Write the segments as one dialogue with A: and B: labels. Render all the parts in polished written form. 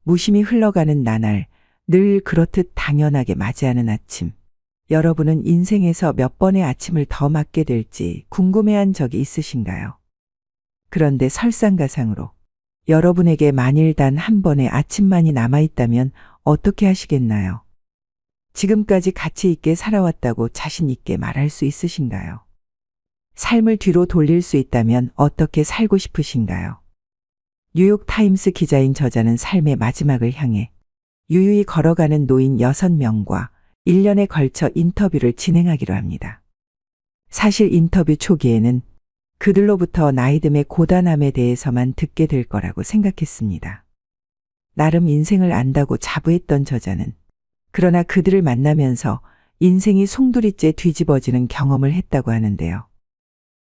A: 무심히 흘러가는 나날, 늘 그렇듯 당연하게 맞이하는 아침. 여러분은 인생에서 몇 번의 아침을 더 맞게 될지 궁금해한 적이 있으신가요? 그런데 설상가상으로 여러분에게 만일 단 한 번의 아침만이 남아있다면 어떻게 하시겠나요? 지금까지 가치 있게 살아왔다고 자신 있게 말할 수 있으신가요? 삶을 뒤로 돌릴 수 있다면 어떻게 살고 싶으신가요? 뉴욕타임스 기자인 저자는 삶의 마지막을 향해 유유히 걸어가는 노인 6명과 1년에 걸쳐 인터뷰를 진행하기로 합니다. 사실 인터뷰 초기에는 그들로부터 나이듦의 고단함에 대해서만 듣게 될 거라고 생각했습니다. 나름 인생을 안다고 자부했던 저자는 그러나 그들을 만나면서 인생이 송두리째 뒤집어지는 경험을 했다고 하는데요.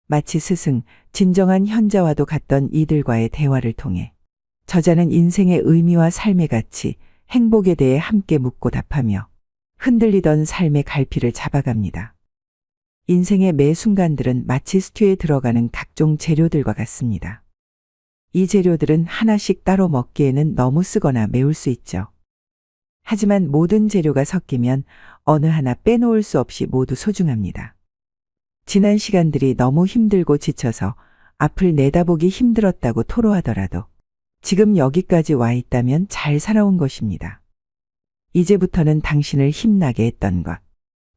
A: 마치 스승, 진정한 현자와도 같던 이들과의 대화를 통해 저자는 인생의 의미와 삶의 가치, 행복에 대해 함께 묻고 답하며 흔들리던 삶의 갈피를 잡아갑니다. 인생의 매 순간들은 마치 스튜에 들어가는 각종 재료들과 같습니다. 이 재료들은 하나씩 따로 먹기에는 너무 쓰거나 매울 수 있죠. 하지만 모든 재료가 섞이면 어느 하나 빼놓을 수 없이 모두 소중합니다. 지난 시간들이 너무 힘들고 지쳐서 앞을 내다보기 힘들었다고 토로하더라도 지금 여기까지 와 있다면 잘 살아온 것입니다. 이제부터는 당신을 힘나게 했던 것,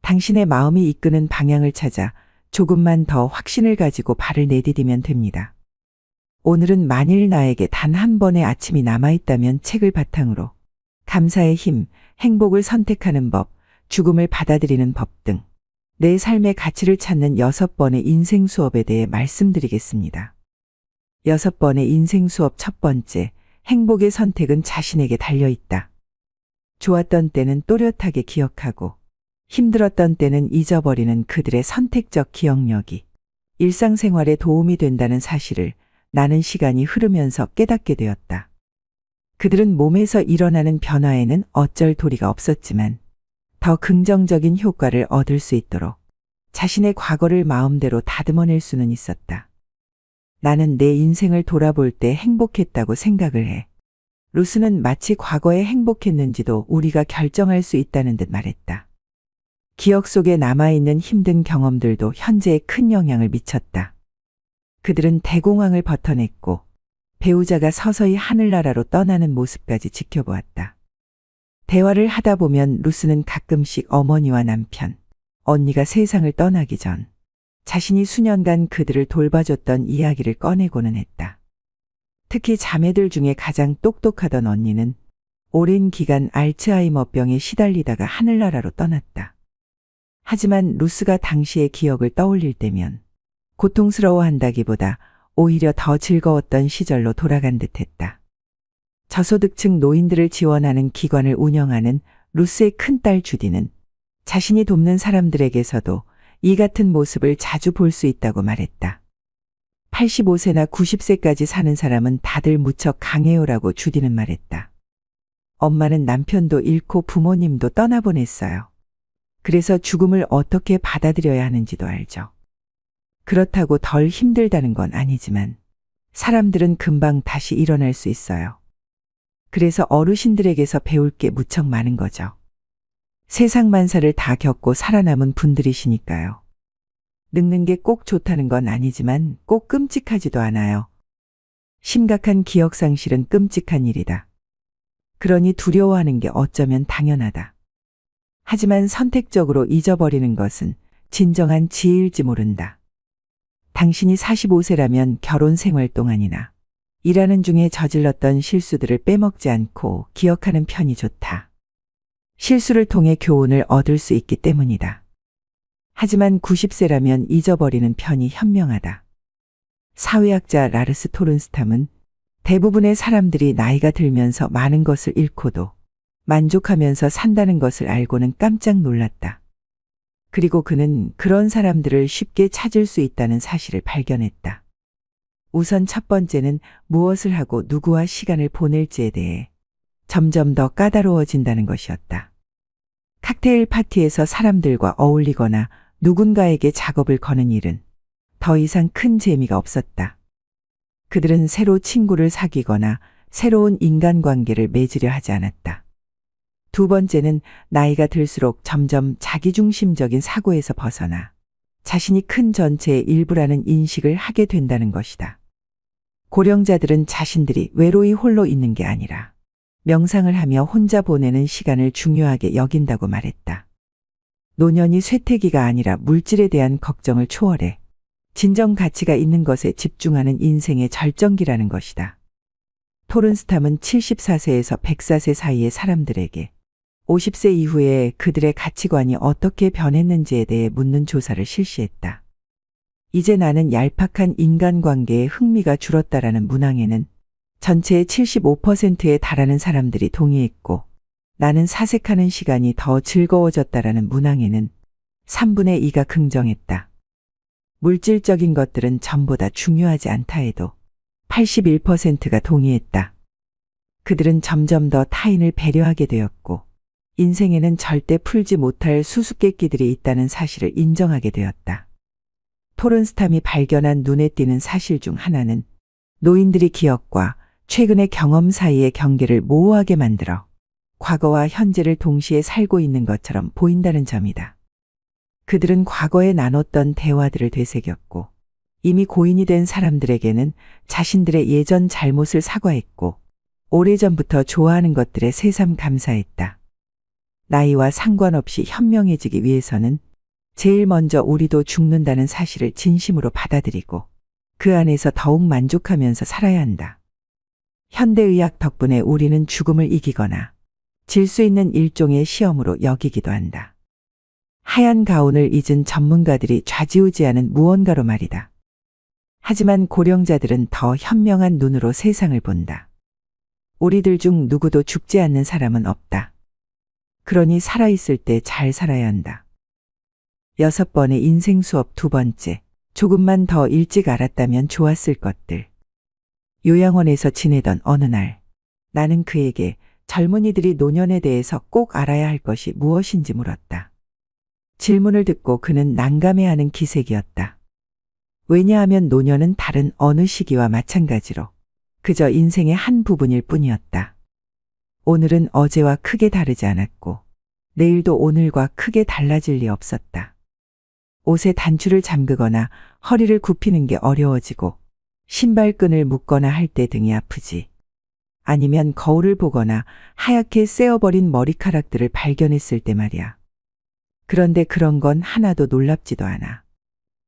A: 당신의 마음이 이끄는 방향을 찾아 조금만 더 확신을 가지고 발을 내디디면 됩니다. 오늘은 만일 나에게 단 한 번의 아침이 남아있다면 책을 바탕으로 감사의 힘, 행복을 선택하는 법, 죽음을 받아들이는 법 등 내 삶의 가치를 찾는 6번의 인생 수업에 대해 말씀드리겠습니다. 6번의 인생 수업 첫 번째, 행복의 선택은 자신에게 달려있다. 좋았던 때는 또렷하게 기억하고 힘들었던 때는 잊어버리는 그들의 선택적 기억력이 일상생활에 도움이 된다는 사실을 나는 시간이 흐르면서 깨닫게 되었다. 그들은 몸에서 일어나는 변화에는 어쩔 도리가 없었지만 더 긍정적인 효과를 얻을 수 있도록 자신의 과거를 마음대로 다듬어낼 수는 있었다. 나는 내 인생을 돌아볼 때 행복했다고 생각을 해. 루스는 마치 과거에 행복했는지도 우리가 결정할 수 있다는 듯 말했다. 기억 속에 남아있는 힘든 경험들도 현재에 큰 영향을 미쳤다. 그들은 대공황을 버텨냈고 배우자가 서서히 하늘나라로 떠나는 모습까지 지켜보았다. 대화를 하다 보면 루스는 가끔씩 어머니와 남편, 언니가 세상을 떠나기 전 자신이 수년간 그들을 돌봐줬던 이야기를 꺼내고는 했다. 특히 자매들 중에 가장 똑똑하던 언니는 오랜 기간 알츠하이머병에 시달리다가 하늘나라로 떠났다. 하지만 루스가 당시의 기억을 떠올릴 때면 고통스러워한다기보다 오히려 더 즐거웠던 시절로 돌아간 듯했다. 저소득층 노인들을 지원하는 기관을 운영하는 루스의 큰딸 주디는 자신이 돕는 사람들에게서도 이 같은 모습을 자주 볼 수 있다고 말했다. 85세나 90세까지 사는 사람은 다들 무척 강해요라고 주디는 말했다. 엄마는 남편도 잃고 부모님도 떠나보냈어요. 그래서 죽음을 어떻게 받아들여야 하는지도 알죠. 그렇다고 덜 힘들다는 건 아니지만 사람들은 금방 다시 일어날 수 있어요. 그래서 어르신들에게서 배울 게 무척 많은 거죠. 세상 만사를 다 겪고 살아남은 분들이시니까요. 늙는 게 꼭 좋다는 건 아니지만 꼭 끔찍하지도 않아요. 심각한 기억상실은 끔찍한 일이다. 그러니 두려워하는 게 어쩌면 당연하다. 하지만 선택적으로 잊어버리는 것은 진정한 지혜일지 모른다. 당신이 45세라면 결혼 생활 동안이나 일하는 중에 저질렀던 실수들을 빼먹지 않고 기억하는 편이 좋다. 실수를 통해 교훈을 얻을 수 있기 때문이다. 하지만 90세라면 잊어버리는 편이 현명하다. 사회학자 라르스 토른스탐은 대부분의 사람들이 나이가 들면서 많은 것을 잃고도 만족하면서 산다는 것을 알고는 깜짝 놀랐다. 그리고 그는 그런 사람들을 쉽게 찾을 수 있다는 사실을 발견했다. 우선 첫 번째는 무엇을 하고 누구와 시간을 보낼지에 대해 점점 더 까다로워진다는 것이었다. 칵테일 파티에서 사람들과 어울리거나 누군가에게 작업을 거는 일은 더 이상 큰 재미가 없었다. 그들은 새로 친구를 사귀거나 새로운 인간관계를 맺으려 하지 않았다. 두 번째는 나이가 들수록 점점 자기중심적인 사고에서 벗어나 자신이 큰 전체의 일부라는 인식을 하게 된다는 것이다. 고령자들은 자신들이 외로이 홀로 있는 게 아니라 명상을 하며 혼자 보내는 시간을 중요하게 여긴다고 말했다. 노년이 쇠퇴기가 아니라 물질에 대한 걱정을 초월해 진정 가치가 있는 것에 집중하는 인생의 절정기라는 것이다. 토른스탐은 74세에서 104세 사이의 사람들에게 50세 이후에 그들의 가치관이 어떻게 변했는지에 대해 묻는 조사를 실시했다. 이제 나는 얄팍한 인간관계에 흥미가 줄었다라는 문항에는 전체의 75%에 달하는 사람들이 동의했고, 나는 사색하는 시간이 더 즐거워졌다라는 문항에는 3분의 2가 긍정했다. 물질적인 것들은 전보다 중요하지 않다 해도 81%가 동의했다. 그들은 점점 더 타인을 배려하게 되었고, 인생에는 절대 풀지 못할 수수께끼들이 있다는 사실을 인정하게 되었다. 토른스탐이 발견한 눈에 띄는 사실 중 하나는 노인들이 기억과 최근의 경험 사이의 경계를 모호하게 만들어 과거와 현재를 동시에 살고 있는 것처럼 보인다는 점이다. 그들은 과거에 나눴던 대화들을 되새겼고, 이미 고인이 된 사람들에게는 자신들의 예전 잘못을 사과했고, 오래전부터 좋아하는 것들에 새삼 감사했다. 나이와 상관없이 현명해지기 위해서는 제일 먼저 우리도 죽는다는 사실을 진심으로 받아들이고 그 안에서 더욱 만족하면서 살아야 한다. 현대의학 덕분에 우리는 죽음을 이기거나 질 수 있는 일종의 시험으로 여기기도 한다. 하얀 가운을 잊은 전문가들이 좌지우지하는 무언가로 말이다. 하지만 고령자들은 더 현명한 눈으로 세상을 본다. 우리들 중 누구도 죽지 않는 사람은 없다. 그러니 살아있을 때 잘 살아야 한다. 6번의 인생 수업 2번째. 조금만 더 일찍 알았다면 좋았을 것들. 요양원에서 지내던 어느 날, 나는 그에게 젊은이들이 노년에 대해서 꼭 알아야 할 것이 무엇인지 물었다. 질문을 듣고 그는 난감해하는 기색이었다. 왜냐하면 노년은 다른 어느 시기와 마찬가지로 그저 인생의 한 부분일 뿐이었다. 오늘은 어제와 크게 다르지 않았고 내일도 오늘과 크게 달라질 리 없었다. 옷에 단추를 잠그거나 허리를 굽히는 게 어려워지고 신발끈을 묶거나 할 때 등이 아프지. 아니면 거울을 보거나 하얗게 세어버린 머리카락들을 발견했을 때 말이야. 그런데 그런 건 하나도 놀랍지도 않아.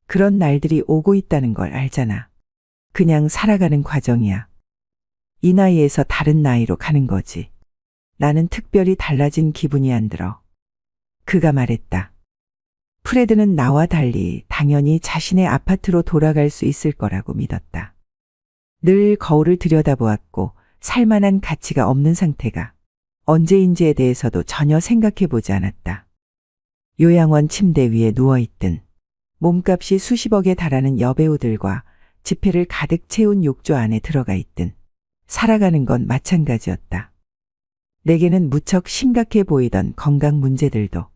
A: 그런 날들이 오고 있다는 걸 알잖아. 그냥 살아가는 과정이야. 이 나이에서 다른 나이로 가는 거지. 나는 특별히 달라진 기분이 안 들어. 그가 말했다. 프레드는 나와 달리 당연히 자신의 아파트로 돌아갈 수 있을 거라고 믿었다. 늘 거울을 들여다보았고 살만한 가치가 없는 상태가 언제인지에 대해서도 전혀 생각해보지 않았다. 요양원 침대 위에 누워있든 몸값이 수십억에 달하는 여배우들과 지폐를 가득 채운 욕조 안에 들어가 있든 살아가는 건 마찬가지였다. 내게는 무척 심각해 보이던 건강 문제들도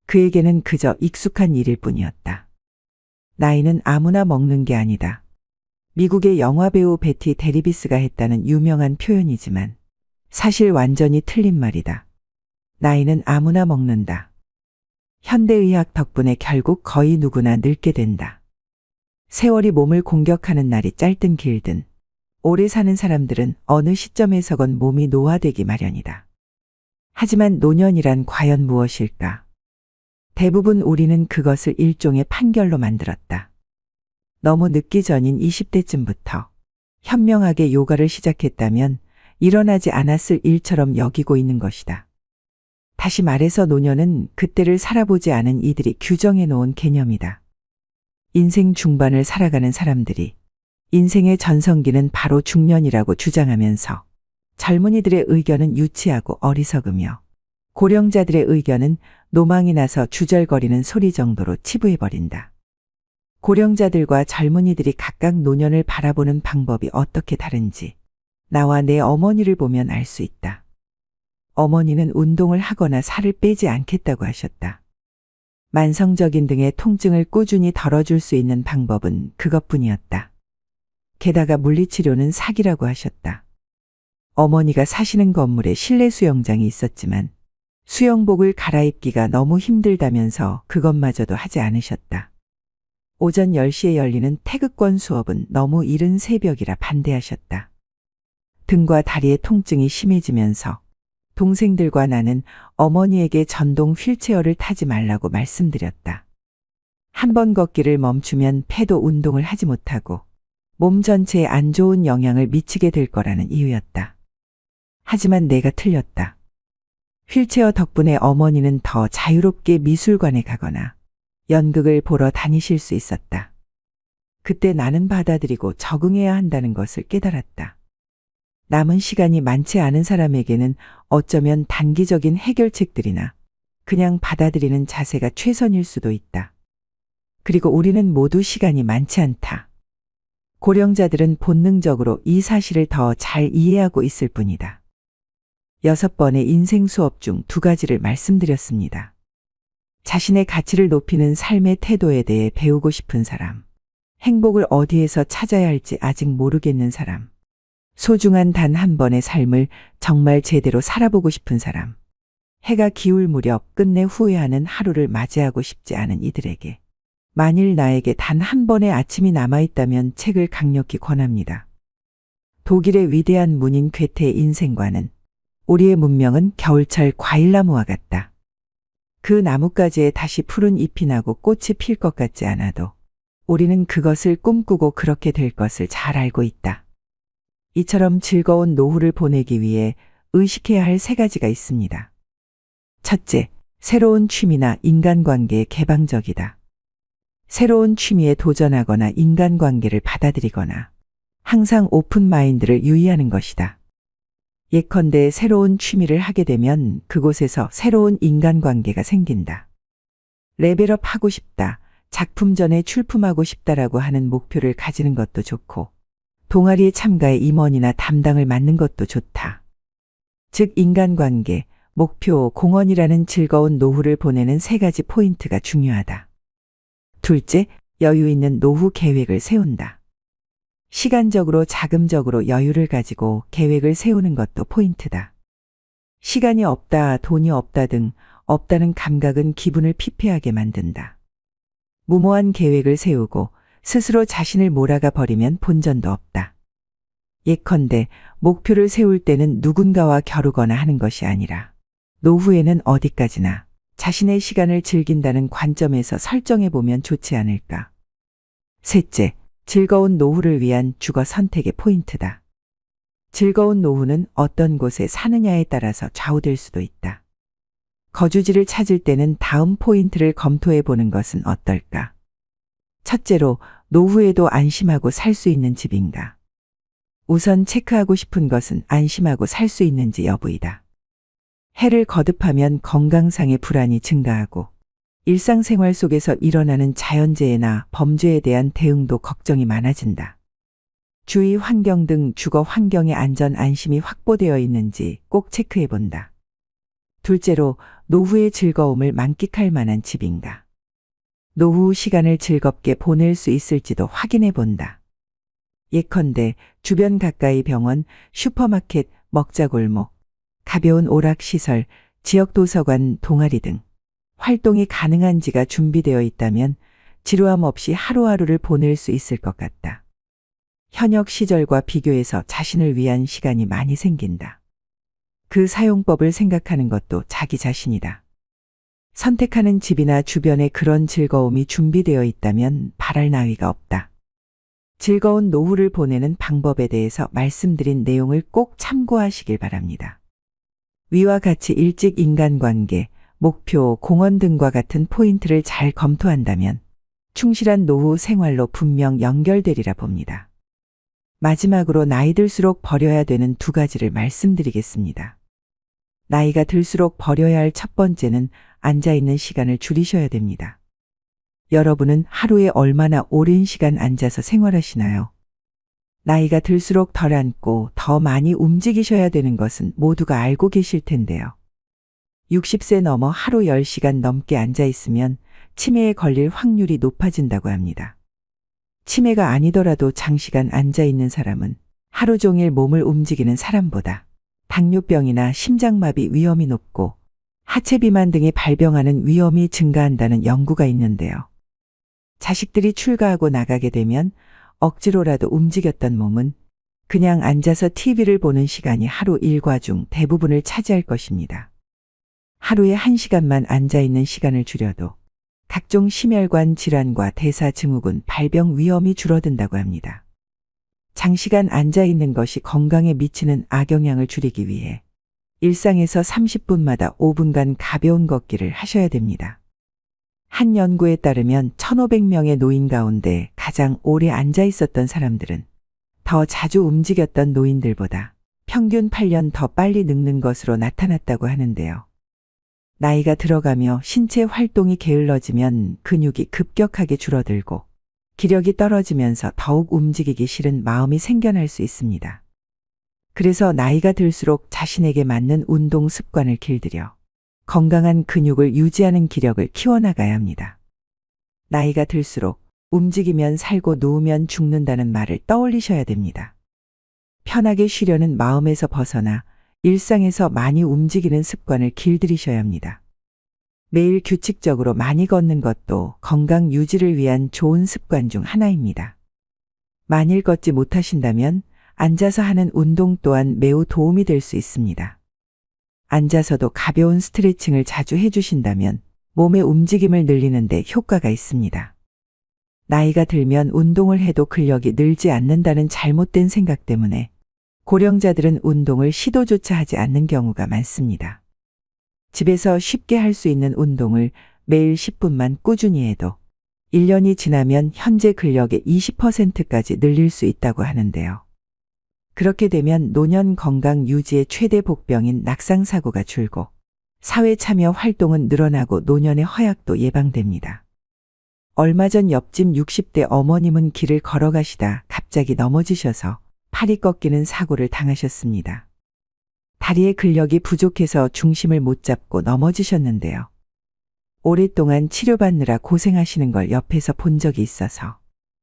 A: 그에게는 그저 익숙한 일일 뿐이었다. 나이는 아무나 먹는 게 아니다. 미국의 영화배우 베티 데리비스가 했다는 유명한 표현이지만 사실 완전히 틀린 말이다. 나이는 아무나 먹는다. 현대의학 덕분에 결국 거의 누구나 늙게 된다. 세월이 몸을 공격하는 날이 짧든 길든 오래 사는 사람들은 어느 시점에서건 몸이 노화되기 마련이다. 하지만 노년이란 과연 무엇일까? 대부분 우리는 그것을 일종의 판결로 만들었다. 너무 늦기 전인 20대쯤부터 현명하게 요가를 시작했다면 일어나지 않았을 일처럼 여기고 있는 것이다. 다시 말해서 노년은 그때를 살아보지 않은 이들이 규정해 놓은 개념이다. 인생 중반을 살아가는 사람들이 인생의 전성기는 바로 중년이라고 주장하면서 젊은이들의 의견은 유치하고 어리석으며 고령자들의 의견은 노망이 나서 주절거리는 소리 정도로 치부해버린다. 고령자들과 젊은이들이 각각 노년을 바라보는 방법이 어떻게 다른지 나와 내 어머니를 보면 알 수 있다. 어머니는 운동을 하거나 살을 빼지 않겠다고 하셨다. 만성적인 등의 통증을 꾸준히 덜어줄 수 있는 방법은 그것뿐이었다. 게다가 물리치료는 사기라고 하셨다. 어머니가 사시는 건물에 실내 수영장이 있었지만 수영복을 갈아입기가 너무 힘들다면서 그것마저도 하지 않으셨다. 오전 10시에 열리는 태극권 수업은 너무 이른 새벽이라 반대하셨다. 등과 다리의 통증이 심해지면서 동생들과 나는 어머니에게 전동 휠체어를 타지 말라고 말씀드렸다. 한 번 걷기를 멈추면 폐도 운동을 하지 못하고 몸 전체에 안 좋은 영향을 미치게 될 거라는 이유였다. 하지만 내가 틀렸다. 휠체어 덕분에 어머니는 더 자유롭게 미술관에 가거나 연극을 보러 다니실 수 있었다. 그때 나는 받아들이고 적응해야 한다는 것을 깨달았다. 남은 시간이 많지 않은 사람에게는 어쩌면 단기적인 해결책들이나 그냥 받아들이는 자세가 최선일 수도 있다. 그리고 우리는 모두 시간이 많지 않다. 고령자들은 본능적으로 이 사실을 더 잘 이해하고 있을 뿐이다. 6번의 인생 수업 중 2가지를 말씀드렸습니다. 자신의 가치를 높이는 삶의 태도에 대해 배우고 싶은 사람, 행복을 어디에서 찾아야 할지 아직 모르겠는 사람, 소중한 단 한 번의 삶을 정말 제대로 살아보고 싶은 사람, 해가 기울 무렵 끝내 후회하는 하루를 맞이하고 싶지 않은 이들에게 만일 나에게 단 한 번의 아침이 남아있다면 책을 강력히 권합니다. 독일의 위대한 문인 괴테의 인생과는 우리의 문명은 겨울철 과일나무와 같다. 그 나뭇가지에 다시 푸른 잎이 나고 꽃이 필 것 같지 않아도 우리는 그것을 꿈꾸고 그렇게 될 것을 잘 알고 있다. 이처럼 즐거운 노후를 보내기 위해 의식해야 할 3가지가 있습니다. 첫째, 새로운 취미나 인간관계에 개방적이다. 새로운 취미에 도전하거나 인간관계를 받아들이거나 항상 오픈 마인드를 유의하는 것이다. 예컨대 새로운 취미를 하게 되면 그곳에서 새로운 인간관계가 생긴다. 레벨업 하고 싶다, 작품 전에 출품하고 싶다라고 하는 목표를 가지는 것도 좋고 동아리에 참가해 임원이나 담당을 맡는 것도 좋다. 즉 인간관계, 목표, 공헌이라는 즐거운 노후를 보내는 3가지 포인트가 중요하다. 둘째, 여유 있는 노후 계획을 세운다. 시간적으로 자금적으로 여유를 가지고 계획을 세우는 것도 포인트다. 시간이 없다, 돈이 없다 등 없다는 감각은 기분을 피폐하게 만든다. 무모한 계획을 세우고 스스로 자신을 몰아가 버리면 본전도 없다. 예컨대 목표를 세울 때는 누군가와 겨루거나 하는 것이 아니라 노후에는 어디까지나 자신의 시간을 즐긴다는 관점에서 설정해 보면 좋지 않을까. 셋째, 즐거운 노후를 위한 주거 선택의 포인트다. 즐거운 노후는 어떤 곳에 사느냐에 따라서 좌우될 수도 있다. 거주지를 찾을 때는 다음 포인트를 검토해 보는 것은 어떨까? 첫째로, 노후에도 안심하고 살 수 있는 집인가? 우선 체크하고 싶은 것은 안심하고 살 수 있는지 여부이다. 해를 거듭하면 건강상의 불안이 증가하고 일상생활 속에서 일어나는 자연재해나 범죄에 대한 대응도 걱정이 많아진다. 주위 환경 등 주거 환경의 안전 안심이 확보되어 있는지 꼭 체크해 본다. 둘째로, 노후의 즐거움을 만끽할 만한 집인가? 노후 시간을 즐겁게 보낼 수 있을지도 확인해 본다. 예컨대 주변 가까이 병원, 슈퍼마켓, 먹자골목, 가벼운 오락시설, 지역도서관, 동아리 등 활동이 가능한지가 준비되어 있다면 지루함 없이 하루하루를 보낼 수 있을 것 같다. 현역 시절과 비교해서 자신을 위한 시간이 많이 생긴다. 그 사용법을 생각하는 것도 자기 자신이다. 선택하는 집이나 주변에 그런 즐거움이 준비되어 있다면 바랄 나위가 없다. 즐거운 노후를 보내는 방법에 대해서 말씀드린 내용을 꼭 참고하시길 바랍니다. 위와 같이 일찍 인간관계, 목표, 공헌 등과 같은 포인트를 잘 검토한다면 충실한 노후 생활로 분명 연결되리라 봅니다. 마지막으로 나이 들수록 버려야 되는 2가지를 말씀드리겠습니다. 나이가 들수록 버려야 할 첫 번째는 앉아있는 시간을 줄이셔야 됩니다. 여러분은 하루에 얼마나 오랜 시간 앉아서 생활하시나요? 나이가 들수록 덜 앉고 더 많이 움직이셔야 되는 것은 모두가 알고 계실 텐데요. 60세 넘어 하루 10시간 넘게 앉아 있으면 치매에 걸릴 확률이 높아진다고 합니다. 치매가 아니더라도 장시간 앉아 있는 사람은 하루 종일 몸을 움직이는 사람보다 당뇨병이나 심장마비 위험이 높고 하체 비만 등의 발병하는 위험이 증가한다는 연구가 있는데요. 자식들이 출가하고 나가게 되면 억지로라도 움직였던 몸은 그냥 앉아서 TV를 보는 시간이 하루 일과 중 대부분을 차지할 것입니다. 하루에 1시간만 앉아있는 시간을 줄여도 각종 심혈관 질환과 대사증후군 발병 위험이 줄어든다고 합니다. 장시간 앉아있는 것이 건강에 미치는 악영향을 줄이기 위해 일상에서 30분마다 5분간 가벼운 걷기를 하셔야 됩니다. 한 연구에 따르면 1,500명의 노인 가운데 가장 오래 앉아 있었던 사람들은 더 자주 움직였던 노인들보다 평균 8년 더 빨리 늙는 것으로 나타났다고 하는데요. 나이가 들어가며 신체 활동이 게을러지면 근육이 급격하게 줄어들고 기력이 떨어지면서 더욱 움직이기 싫은 마음이 생겨날 수 있습니다. 그래서 나이가 들수록 자신에게 맞는 운동 습관을 길들여 건강한 근육을 유지하는 기력을 키워나가야 합니다. 나이가 들수록 움직이면 살고 누우면 죽는다는 말을 떠올리셔야 됩니다. 편하게 쉬려는 마음에서 벗어나 일상에서 많이 움직이는 습관을 길들이셔야 합니다. 매일 규칙적으로 많이 걷는 것도 건강 유지를 위한 좋은 습관 중 하나입니다. 만일 걷지 못하신다면 앉아서 하는 운동 또한 매우 도움이 될 수 있습니다. 앉아서도 가벼운 스트레칭을 자주 해주신다면 몸의 움직임을 늘리는 데 효과가 있습니다. 나이가 들면 운동을 해도 근력이 늘지 않는다는 잘못된 생각 때문에 고령자들은 운동을 시도조차 하지 않는 경우가 많습니다. 집에서 쉽게 할 수 있는 운동을 매일 10분만 꾸준히 해도 1년이 지나면 현재 근력의 20%까지 늘릴 수 있다고 하는데요. 그렇게 되면 노년 건강 유지의 최대 복병인 낙상사고가 줄고 사회 참여 활동은 늘어나고 노년의 허약도 예방됩니다. 얼마 전 옆집 60대 어머님은 길을 걸어가시다 갑자기 넘어지셔서 팔이 꺾이는 사고를 당하셨습니다. 다리의 근력이 부족해서 중심을 못 잡고 넘어지셨는데요. 오랫동안 치료받느라 고생하시는 걸 옆에서 본 적이 있어서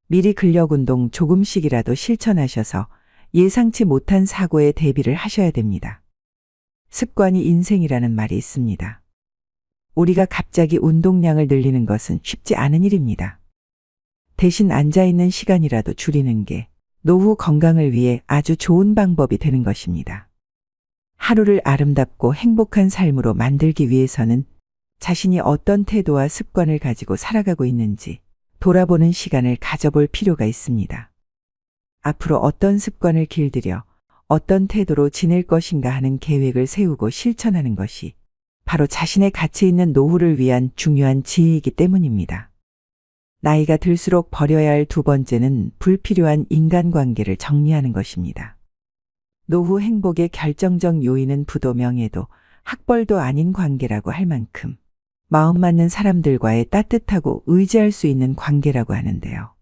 A: 미리 근력 운동 조금씩이라도 실천하셔서 예상치 못한 사고에 대비를 하셔야 됩니다. 습관이 인생이라는 말이 있습니다. 우리가 갑자기 운동량을 늘리는 것은 쉽지 않은 일입니다. 대신 앉아있는 시간이라도 줄이는 게 노후 건강을 위해 아주 좋은 방법이 되는 것입니다. 하루를 아름답고 행복한 삶으로 만들기 위해서는 자신이 어떤 태도와 습관을 가지고 살아가고 있는지 돌아보는 시간을 가져볼 필요가 있습니다. 앞으로 어떤 습관을 길들여 어떤 태도로 지낼 것인가 하는 계획을 세우고 실천하는 것이 바로 자신의 가치 있는 노후를 위한 중요한 지혜이기 때문입니다. 나이가 들수록 버려야 할 두 번째는 불필요한 인간관계를 정리하는 것입니다. 노후 행복의 결정적 요인은 부도 명예도 학벌도 아닌 관계라고 할 만큼 마음 맞는 사람들과의 따뜻하고 의지할 수 있는 관계라고 하는데요.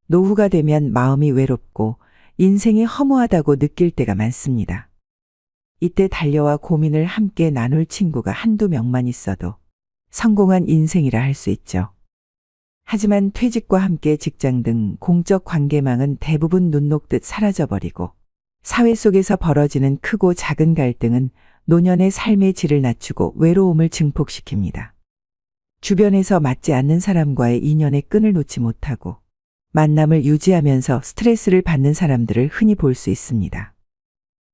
A: 노후가 되면 마음이 외롭고 인생이 허무하다고 느낄 때가 많습니다. 이때 달려와 고민을 함께 나눌 친구가 한두 명만 있어도 성공한 인생이라 할 수 있죠. 하지만 퇴직과 함께 직장 등 공적 관계망은 대부분 눈 녹듯 사라져버리고 사회 속에서 벌어지는 크고 작은 갈등은 노년의 삶의 질을 낮추고 외로움을 증폭시킵니다. 주변에서 맞지 않는 사람과의 인연의 끈을 놓지 못하고 만남을 유지하면서 스트레스를 받는 사람들을 흔히 볼 수 있습니다.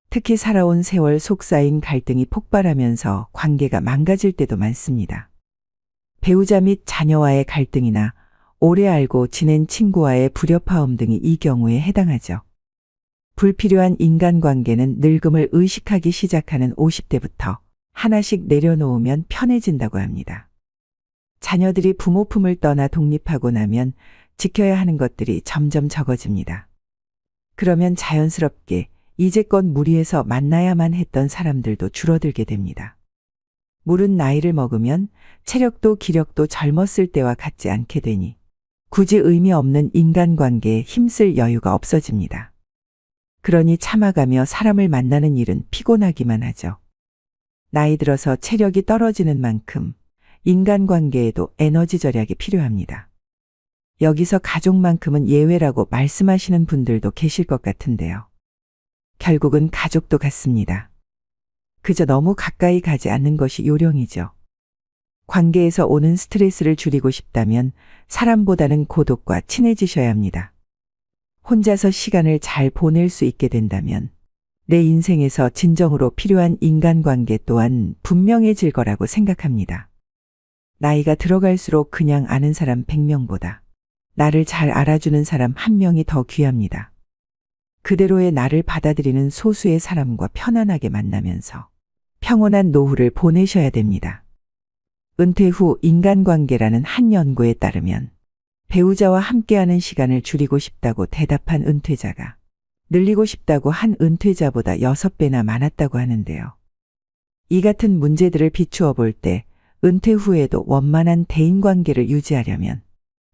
A: 특히 살아온 세월 속쌓인 갈등이 폭발하면서 관계가 망가질 때도 많습니다. 배우자 및 자녀와의 갈등이나 오래 알고 지낸 친구와의 불협화음 등이 이 경우에 해당하죠. 불필요한 인간관계는 늙음을 의식하기 시작하는 50대부터 하나씩 내려놓으면 편해진다고 합니다. 자녀들이 부모 품을 떠나 독립하고 나면 지켜야 하는 것들이 점점 적어집니다. 그러면 자연스럽게 이제껏 무리해서 만나야만 했던 사람들도 줄어들게 됩니다. 물은 나이를 먹으면 체력도 기력도 젊었을 때와 같지 않게 되니 굳이 의미 없는 인간관계에 힘쓸 여유가 없어집니다. 그러니 참아가며 사람을 만나는 일은 피곤하기만 하죠. 나이 들어서 체력이 떨어지는 만큼 인간관계에도 에너지 절약이 필요합니다. 여기서 가족만큼은 예외라고 말씀하시는 분들도 계실 것 같은데요. 결국은 가족도 같습니다. 그저 너무 가까이 가지 않는 것이 요령이죠. 관계에서 오는 스트레스를 줄이고 싶다면 사람보다는 고독과 친해지셔야 합니다. 혼자서 시간을 잘 보낼 수 있게 된다면 내 인생에서 진정으로 필요한 인간관계 또한 분명해질 거라고 생각합니다. 나이가 들어갈수록 그냥 아는 사람 100명보다 나를 잘 알아주는 사람 1명이 더 귀합니다. 그대로의 나를 받아들이는 소수의 사람과 편안하게 만나면서 평온한 노후를 보내셔야 됩니다. 은퇴 후 인간관계라는 한 연구에 따르면 배우자와 함께하는 시간을 줄이고 싶다고 대답한 은퇴자가 늘리고 싶다고 한 은퇴자보다 6배나 많았다고 하는데요. 이 같은 문제들을 비추어 볼 때 은퇴 후에도 원만한 대인관계를 유지하려면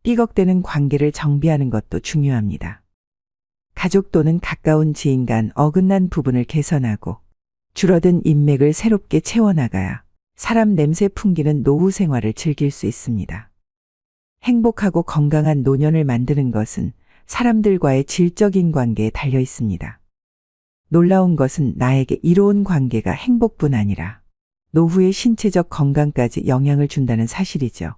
A: 삐걱대는 관계를 정비하는 것도 중요합니다. 가족 또는 가까운 지인 간 어긋난 부분을 개선하고 줄어든 인맥을 새롭게 채워나가야 사람 냄새 풍기는 노후 생활을 즐길 수 있습니다. 행복하고 건강한 노년을 만드는 것은 사람들과의 질적인 관계에 달려 있습니다. 놀라운 것은 나에게 이로운 관계가 행복뿐 아니라 노후의 신체적 건강까지 영향을 준다는 사실이죠.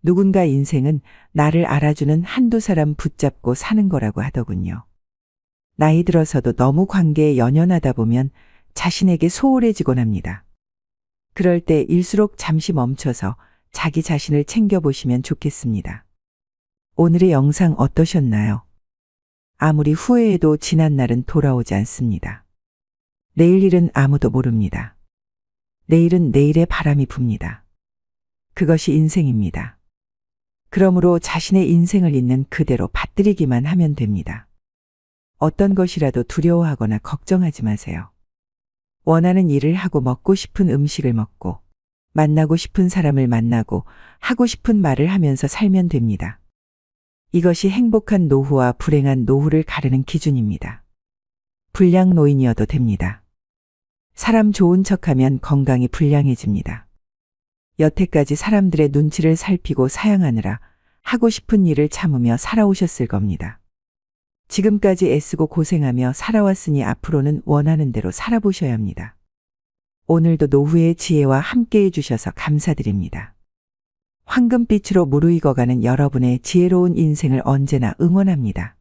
A: 누군가 인생은 나를 알아주는 한두 사람 붙잡고 사는 거라고 하더군요. 나이 들어서도 너무 관계에 연연하다 보면 자신에게 소홀해지곤 합니다. 그럴 때 일수록 잠시 멈춰서 자기 자신을 챙겨보시면 좋겠습니다. 오늘의 영상 어떠셨나요? 아무리 후회해도 지난 날은 돌아오지 않습니다. 내일 일은 아무도 모릅니다. 내일은 내일의 바람이 붑니다. 그것이 인생입니다. 그러므로 자신의 인생을 있는 그대로 받들이기만 하면 됩니다. 어떤 것이라도 두려워하거나 걱정하지 마세요. 원하는 일을 하고 먹고 싶은 음식을 먹고 만나고 싶은 사람을 만나고 하고 싶은 말을 하면서 살면 됩니다. 이것이 행복한 노후와 불행한 노후를 가르는 기준입니다. 불량 노인이어도 됩니다. 사람 좋은 척하면 건강이 불량해집니다. 여태까지 사람들의 눈치를 살피고 사양하느라 하고 싶은 일을 참으며 살아오셨을 겁니다. 지금까지 애쓰고 고생하며 살아왔으니 앞으로는 원하는 대로 살아보셔야 합니다. 오늘도 노후의 지혜와 함께해 주셔서 감사드립니다. 황금빛으로 무르익어가는 여러분의 지혜로운 인생을 언제나 응원합니다.